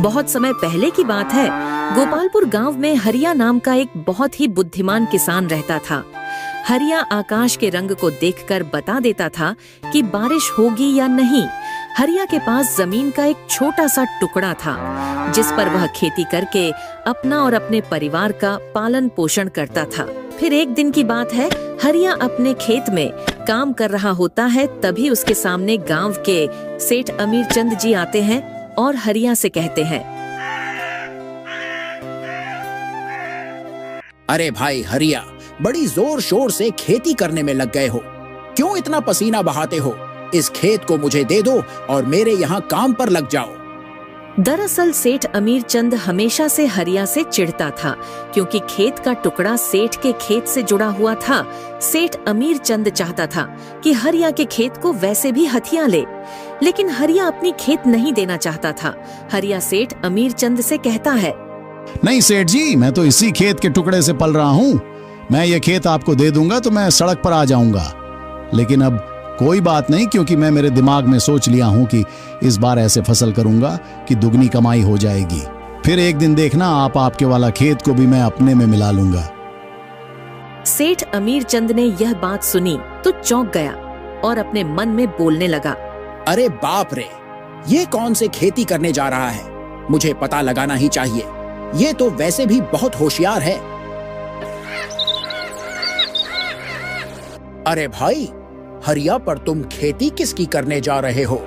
बहुत समय पहले की बात है। गोपालपुर गांव में हरिया नाम का एक बहुत ही बुद्धिमान किसान रहता था। हरिया आकाश के रंग को देखकर बता देता था कि बारिश होगी या नहीं। हरिया के पास जमीन का एक छोटा सा टुकड़ा था जिस पर वह खेती करके अपना और अपने परिवार का पालन पोषण करता था। फिर एक दिन की बात है, हरिया अपने खेत में काम कर रहा होता है। तभी उसके सामने गांव के सेठ अमीर चंद जी आते हैं और हरिया से कहते हैं, अरे भाई हरिया, बड़ी जोर शोर से खेती करने में लग गए हो। क्यों इतना पसीना बहाते हो? इस खेत को मुझे दे दो और मेरे यहाँ काम पर लग जाओ। दरअसल सेठ अमीर चंद हमेशा से हरिया से चिढ़ता था, क्योंकि खेत का टुकड़ा सेठ के खेत से जुड़ा हुआ था। सेठ अमीर चंद चाहता था कि हरिया के खेत को वैसे भी हथिया ले, लेकिन हरिया अपनी खेत नहीं देना चाहता था। हरिया सेठ अमीर चंद से कहता है, नहीं सेठ जी, मैं तो इसी खेत के टुकड़े से पल रहा हूँ। मैं ये खेत आपको दे दूंगा तो मैं सड़क पर आ जाऊंगा। लेकिन अब कोई बात नहीं, क्योंकि मैं मेरे दिमाग में सोच लिया हूं कि इस बार ऐसे फसल करूंगा कि दुगनी कमाई हो जाएगी। फिर एक दिन देखना, आपके वाला खेत को भी मैं अपने में मिला लूंगा। सेठ अमीर चंद ने यह बात सुनी तो चौंक गया और अपने मन में बोलने लगा, अरे बाप रे, ये कौन से खेती करने जा रहा है? मुझे पता लगाना ही चाहिए। ये तो वैसे भी बहुत होशियार है। अरे भाई हरिया, पर तुम खेती किसकी करने जा रहे हो?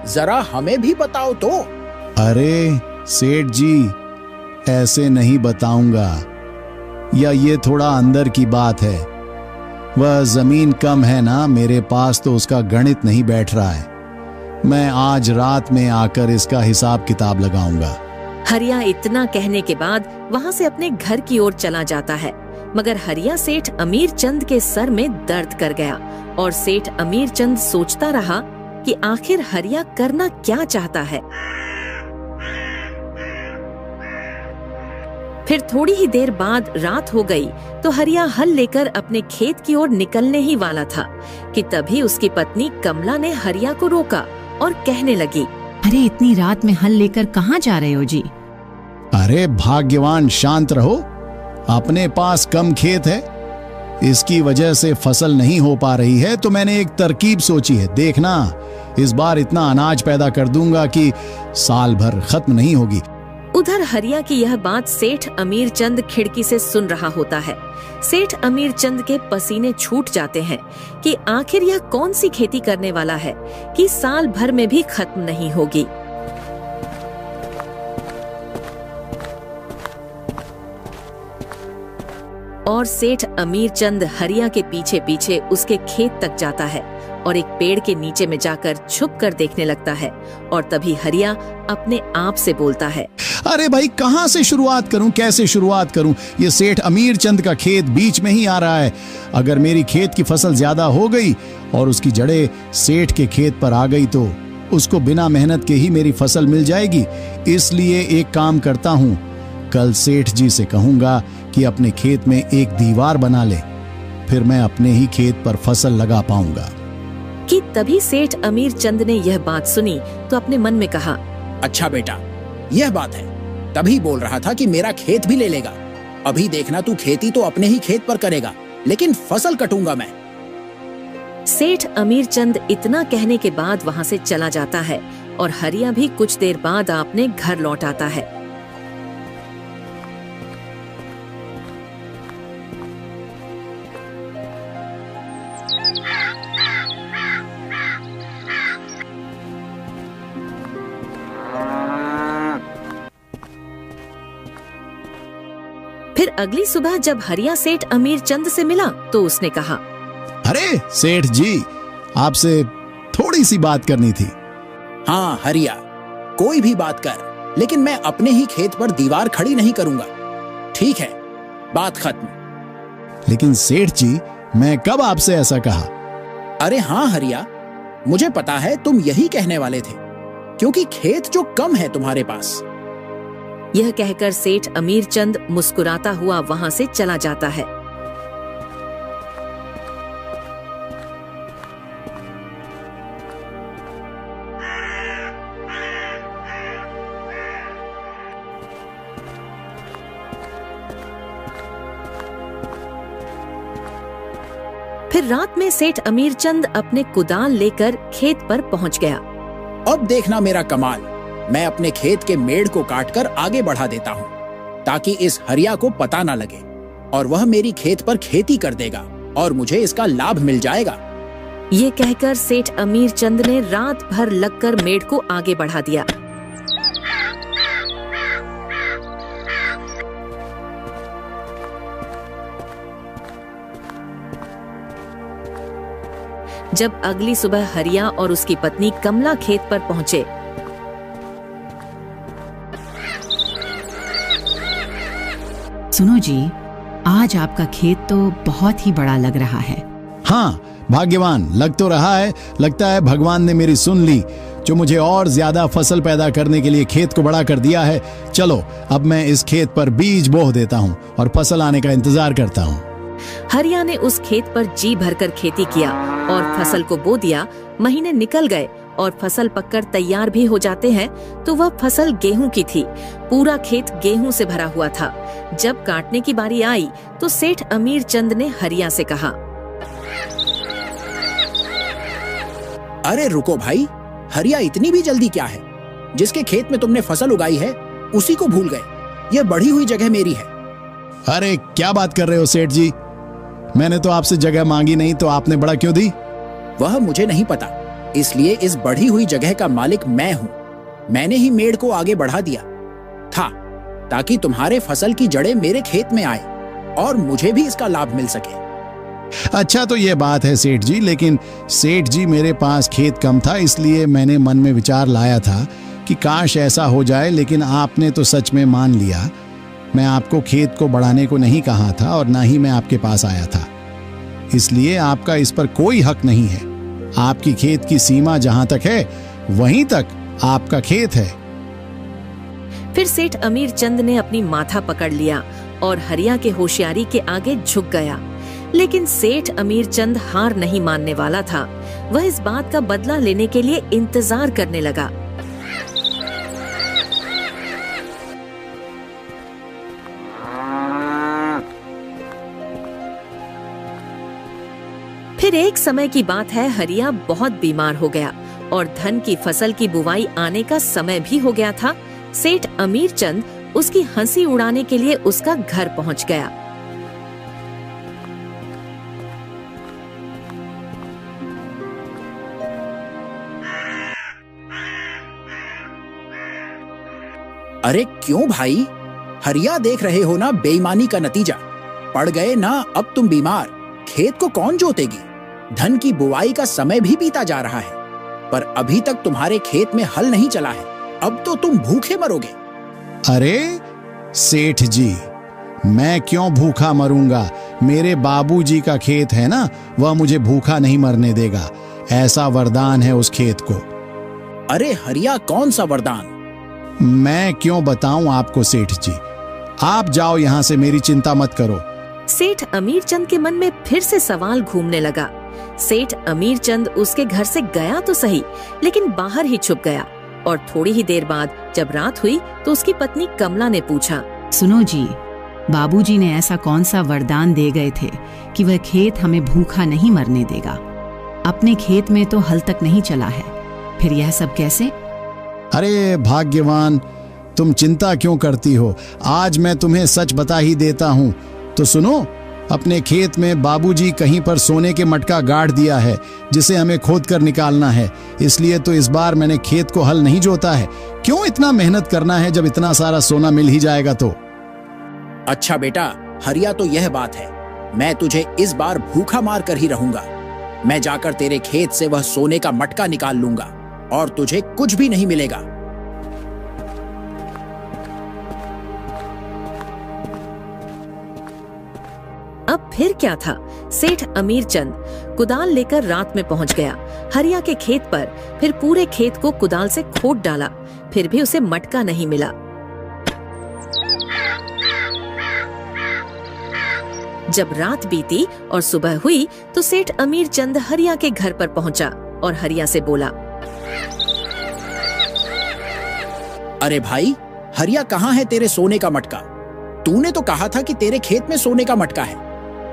जरा हमें भी बताओ तो। अरे सेठ जी, ऐसे नहीं बताऊंगा, या ये थोड़ा अंदर की बात है। वह जमीन कम है ना मेरे पास, तो उसका गणित नहीं बैठ रहा है। मैं आज रात में आकर इसका हिसाब किताब लगाऊंगा। हरिया इतना कहने के बाद वहाँ से अपने घर की ओर चला जाता है, मगर हरिया सेठ अमीर चंद के सर में दर्द कर गया और सेठ अमीर चंद सोचता रहा कि आखिर हरिया करना क्या चाहता है। फिर थोड़ी ही देर बाद रात हो गई तो हरिया हल लेकर अपने खेत की ओर निकलने ही वाला था कि तभी उसकी पत्नी कमला ने हरिया को रोका और कहने लगी, अरे इतनी रात में हल लेकर कहाँ जा रहे हो जी? अरे भाग्यवान, शांत रहो। अपने पास कम खेत है, इसकी वजह से फसल नहीं हो पा रही है, तो मैंने एक तरकीब सोची है। देखना, इस बार इतना अनाज पैदा कर दूंगा कि साल भर खत्म नहीं होगी। उधर हरिया की यह बात सेठ अमीर चंद खिड़की से सुन रहा होता है। सेठ अमीर चंद के पसीने छूट जाते हैं कि आखिर यह कौन सी खेती करने वाला है कि साल भर में भी खत्म नहीं होगी। और सेठ अमीर चंद हरिया के पीछे पीछे उसके खेत तक जाता है और एक पेड़ के नीचे में जाकर छुप कर देखने लगता है। और तभी हरिया अपने आप से बोलता है, अरे भाई, कहाँ से शुरुआत करूं, कैसे शुरुआत करूं? ये सेठ अमीर चंद का खेत बीच में ही आ रहा है। अगर मेरी खेत की फसल ज्यादा हो गई और उसकी जड़ें सेठ के खेत पर आ गई तो उसको बिना मेहनत के ही मेरी फसल मिल जाएगी। इसलिए एक काम करता हूं, कल सेठ जी से कहूंगा कि अपने खेत में एक दीवार बना ले, फिर मैं अपने ही खेत पर फसल लगा पाऊंगा। कि तभी सेठ अमीर चंद ने यह बात सुनी तो अपने मन में कहा, अच्छा बेटा, यह बात है। तभी बोल रहा था कि मेरा खेत भी ले लेगा। अभी देखना, तू खेती तो अपने ही खेत पर करेगा, लेकिन फसल कटूंगा मैं। सेठ अमीर चंद इतना कहने के बाद वहाँ से चला जाता है और हरिया भी कुछ देर बाद अपने घर लौट आता है। फिर अगली सुबह जब हरिया सेठ अमीर चंद से मिला तो उसने कहा, अरे सेठ जी, आपसे थोड़ी सी बात करनी थी। हाँ हरिया, कोई भी बात कर, लेकिन मैं अपने ही खेत पर दीवार खड़ी नहीं करूंगा। ठीक है, बात खत्म। लेकिन सेठ जी, मैं कब आपसे ऐसा कहा? अरे हाँ हरिया, मुझे पता है तुम यही कहने वाले थे, क्योंकि खेत जो कम है तुम्हारे पास। यह कहकर सेठ अमीर चंद मुस्कुराता हुआ वहाँ से चला जाता है। फिर रात में सेठ अमीरचंद अपने कुदाल लेकर खेत पर पहुंच गया। अब देखना मेरा कमाल, मैं अपने खेत के मेड़ को काटकर आगे बढ़ा देता हूँ ताकि इस हरिया को पता ना लगे और वह मेरी खेत पर खेती कर देगा और मुझे इसका लाभ मिल जाएगा। ये कहकर सेठ अमीरचंद ने रात भर लगकर मेड़ को आगे बढ़ा दिया। जब अगली सुबह हरिया और उसकी पत्नी कमला खेत पर पहुंचे, सुनो जी, आज आपका खेत तो बहुत ही बड़ा लग रहा है। हाँ, भाग्यवान लग तो रहा है। लगता है भगवान ने मेरी सुन ली, जो मुझे और ज्यादा फसल पैदा करने के लिए खेत को बड़ा कर दिया है। चलो अब मैं इस खेत पर बीज बो देता हूँ और फसल आने का इंतजार करता हूँ। हरिया ने उस खेत पर जी भरकर खेती किया और फसल को बो दिया। महीने निकल गए और फसल पककर तैयार भी हो जाते हैं तो वह फसल गेहूं की थी। पूरा खेत गेहूं से भरा हुआ था। जब काटने की बारी आई तो सेठ अमीरचंद ने हरिया से कहा, अरे रुको भाई, हरिया इतनी भी जल्दी क्या है? जिसके खेत में तुमने फसल उगाई है उसी को भूल गए। यह बढ़ी हुई जगह मेरी है। अरे क्या बात कर रहे हो सेठ जी? मैंने तो आपसे जगह मांगी नहीं, तो आपने बड़ा क्यों दी? वह मुझे नहीं पता, इसलिए इस बढ़ी हुई जगह का मालिक मैं हूँ। मैंने ही मेड़ को आगे बढ़ा दिया था ताकि तुम्हारे फसल की जड़ें मेरे खेत में आए और मुझे भी इसका लाभ मिल सके। अच्छा तो ये बात है सेठ जी, लेकिन सेठ जी मेरे पास खेत कम था, इसलिए मैंने मन में विचार लाया था कि काश ऐसा हो जाए, लेकिन आपने तो सच में मान लिया। मैं आपको खेत को बढ़ाने को नहीं कहा था और ना ही मैं आपके पास आया था, इसलिए आपका इस पर कोई हक नहीं है। आपकी खेत की सीमा जहां तक है वहीं तक आपका खेत है। फिर सेठ अमीरचंद ने अपनी माथा पकड़ लिया और हरिया के होशियारी के आगे झुक गया। लेकिन सेठ अमीरचंद हार नहीं मानने वाला था। वह इस बात का बदला लेने के लिए इंतजार करने लगा। फिर एक समय की बात है, हरिया बहुत बीमार हो गया और धन की फसल की बुवाई आने का समय भी हो गया था। सेठ अमीरचंद उसकी हंसी उड़ाने के लिए उसका घर पहुंच गया। अरे क्यों भाई? हरिया देख रहे हो ना, बेईमानी का नतीजा। पड़ गए ना अब तुम बीमार। खेत को कौन जोतेगी? धन की बुआई का समय भी बीता जा रहा है, पर अभी तक तुम्हारे खेत में हल नहीं चला है। अब तो तुम भूखे मरोगे। अरे सेठ जी, मैं क्यों भूखा मरूंगा? मेरे बाबूजी का खेत है ना, वह मुझे भूखा नहीं मरने देगा। ऐसा वरदान है उस खेत को। अरे हरिया, कौन सा वरदान? मैं क्यों बताऊं आपको सेठ जी? आप जाओ यहां से, मेरी चिंता मत करो। सेठ अमीरचंद के मन में फिर से सवाल घूमने लगा। सेठ अमीरचंद उसके घर से गया तो सही, लेकिन बाहर ही छुप गया। और थोड़ी ही देर बाद जब रात हुई तो उसकी पत्नी कमला ने पूछा, सुनो जी, बाबूजी ने ऐसा कौन सा वरदान दे गए थे कि वह खेत हमें भूखा नहीं मरने देगा? अपने खेत में तो हल तक नहीं चला है, फिर यह सब कैसे? अरे भाग्यवान, तुम चिंता क्यों करती हो? आज मैं तुम्हें सच बता ही देता हूं। तो सुनो, अपने खेत में बाबूजी कहीं पर सोने के मटका गाड़ दिया है, जिसे हमें खोद कर निकालना है। इसलिए तो इस बार मैंने खेत को हल नहीं जोता है। क्यों इतना मेहनत करना है जब इतना सारा सोना मिल ही जाएगा तो? अच्छा बेटा, हरिया तो यह बात है। मैं तुझे इस बार भूखा मार कर ही रहूंगा। मैं जाकर तेरे खेत से वह सोने का मटका निकाल लूंगा और तुझे कुछ भी नहीं मिलेगा। अब फिर क्या था? सेठ अमीरचंद कुदाल लेकर रात में पहुंच गया हरिया के खेत पर। फिर पूरे खेत को कुदाल से खोद डाला, फिर भी उसे मटका नहीं मिला। जब रात बीती और सुबह हुई तो सेठ अमीरचंद हरिया के घर पर पहुंचा और हरिया से बोला, अरे भाई, हरिया, कहाँ है तेरे सोने का मटका? तूने तो कहा था कि तेरे खेत में सोने का मटका है।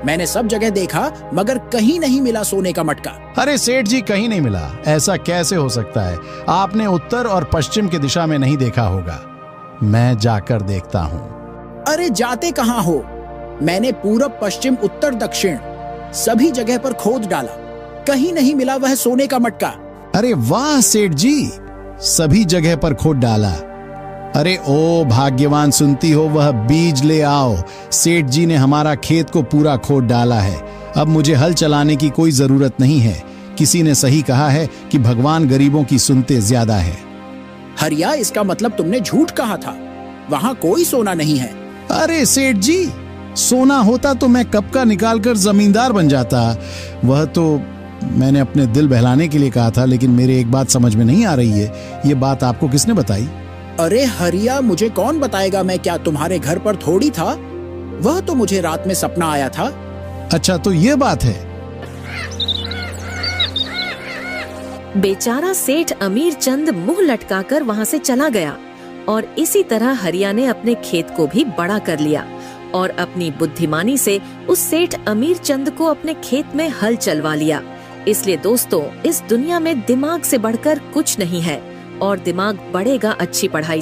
मैंने सब जगह देखा मगर कहीं नहीं मिला सोने का मटका। अरे सेठ जी, कहीं नहीं मिला? ऐसा कैसे हो सकता है? आपने उत्तर और पश्चिम की दिशा में नहीं देखा होगा। मैं जाकर देखता हूँ। अरे जाते कहाँ हो? मैंने पूरब, पश्चिम, उत्तर, दक्षिण सभी जगह पर खोद डाला, कहीं नहीं मिला वह सोने का मटका। अरे वाह सेठ जी, सभी जगह पर खोद डाला। अरे ओ भाग्यवान, सुनती हो? वह बीज ले आओ। सेठ जी ने हमारा खेत को पूरा खोद डाला है। अब मुझे हल चलाने की कोई जरूरत नहीं है। किसी ने सही कहा है कि भगवान गरीबों की सुनते ज्यादा है। हरिया, इसका मतलब तुमने झूठ कहा था। वहां कोई सोना नहीं है। अरे सेठ जी, सोना होता तो मैं कब का निकालकर जमींदार बन जाता। वह तो मैंने अपने दिल बहलाने के लिए कहा था, लेकिन मेरे एक बात समझ में नहीं आ रही है। ये बात आपको किसने बताई? अरे हरिया, मुझे कौन बताएगा? मैं क्या तुम्हारे घर पर थोड़ी था? वह तो मुझे रात में सपना आया था। अच्छा, तो ये बात है। बेचारा सेठ अमीर चंद मुंह लटकाकर वहां से चला गया और इसी तरह हरिया ने अपने खेत को भी बड़ा कर लिया और अपनी बुद्धिमानी से उस सेठ अमीर चंद को अपने खेत में हल चलवा लिया। इसलिए दोस्तों, इस दुनिया में दिमाग से बढ़कर कुछ नहीं है और दिमाग बढ़ेगा अच्छी पढ़ाई